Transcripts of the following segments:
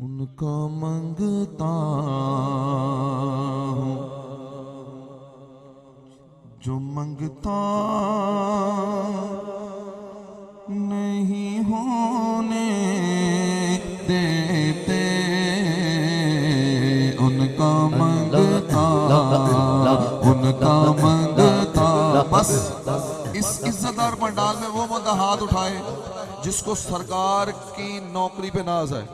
ان کا منگتا ہوں جو منگتا نہیں ہونے دیتے، ان کا منگتا، ان کا منگتا. بس اس عزتدار پنڈال میں وہ بندہ ہاتھ اٹھائے جس کو سرکار کی نوکری پہ ناز ہے.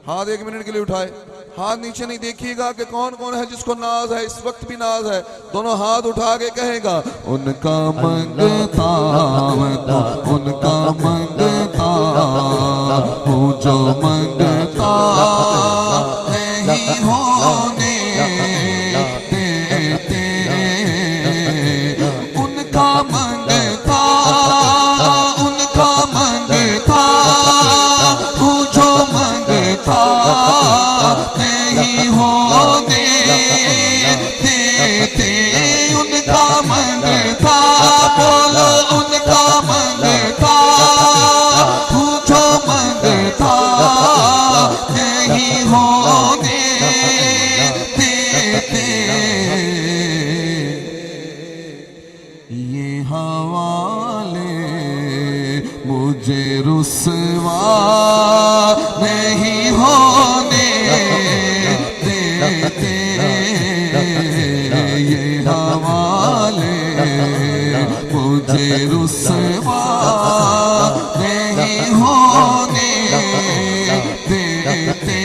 ہاتھ 1 منٹ کے لیے اٹھائے. ہاتھ نیچے نہیں دیکھیے گا کہ کون کون ہے جس کو ناز ہے، اس وقت بھی ناز ہے. دونوں ہاتھ اٹھا کے کہے گا ان کا منگتا میں تو ان کا منگتا ہوں جو منگتا نہیں ہونے دیتے، ان کا منگتا، ان کا منگتا ہوں جو منگتا نہیں ہونے دیتے، ان کا منگتا، بولو ان کا منگتا ہوں جو منگتا نہیں ہونے دیتے. یہ حوالے مجھے رسوا نہیں ہونے دیتے، یہ حوالے مجھے رسوا نہیں ہونے دیتے.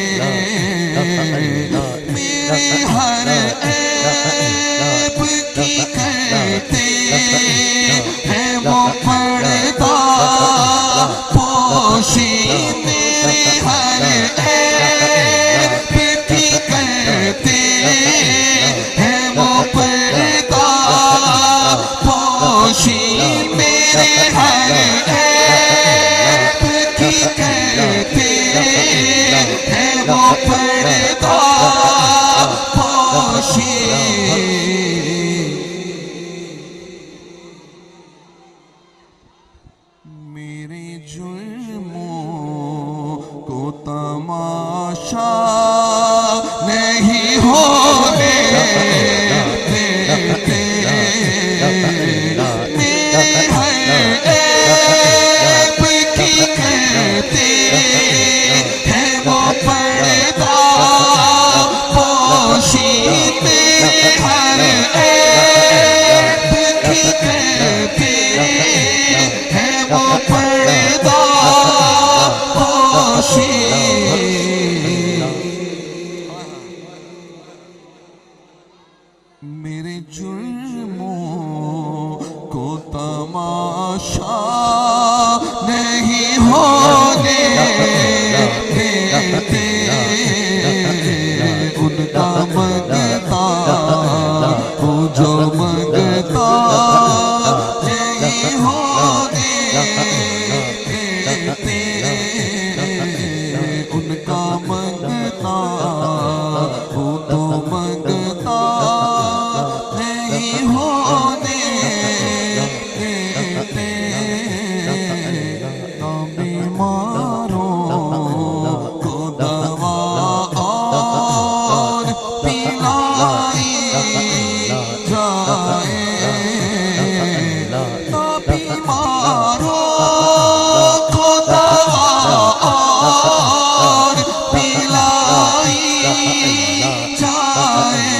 میرے ہر عیب کی کرتے ہیں وہ پردہ پوشی، میرے ہر عیب کی کرتے ہیں وہ پردہ پوشی، میرے ہر عیب کی کرتے ہیں وہ پردہ پوشی. میرے جرموں کو تماشا نہیں ہونے دیتے، میرے ہر عیب کی کرتے ہیں وہ پردہ پوشی، میرے ہر عیب کی کرتے ہیں وہ پردہ پوشی. میرے جرموں کو تماشا نہیں ہونے دیتے، ان کا منگتا ہوں جو منگتا نہیں ہونے دیتے، ان کا منگتا ہوں تو منگتا نہیں ہونے دیتے. نہ بیماروں کو دوا اور پلائی جائے، نہ بیماروں کو دوا اور پلائی جائے.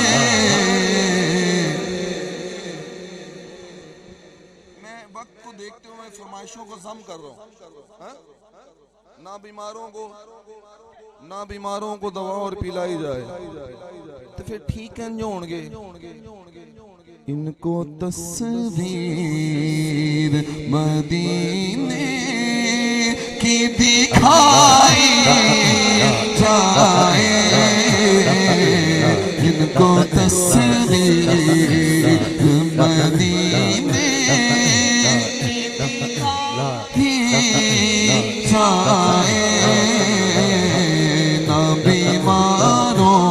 میں وقت کو دیکھتے ہوئے فرمائشوں کو ضم کر رہا ہوں. نہ بیماروں کو دوا اور پلائی جائے تو پھر ٹھیک ہے جو ہوں گے. ان کو تصویر مدینے کی دکھائی جائے، ان کو تصویر مدینے کی دکھائی جائے. نہ بیماروں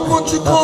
مجھ کو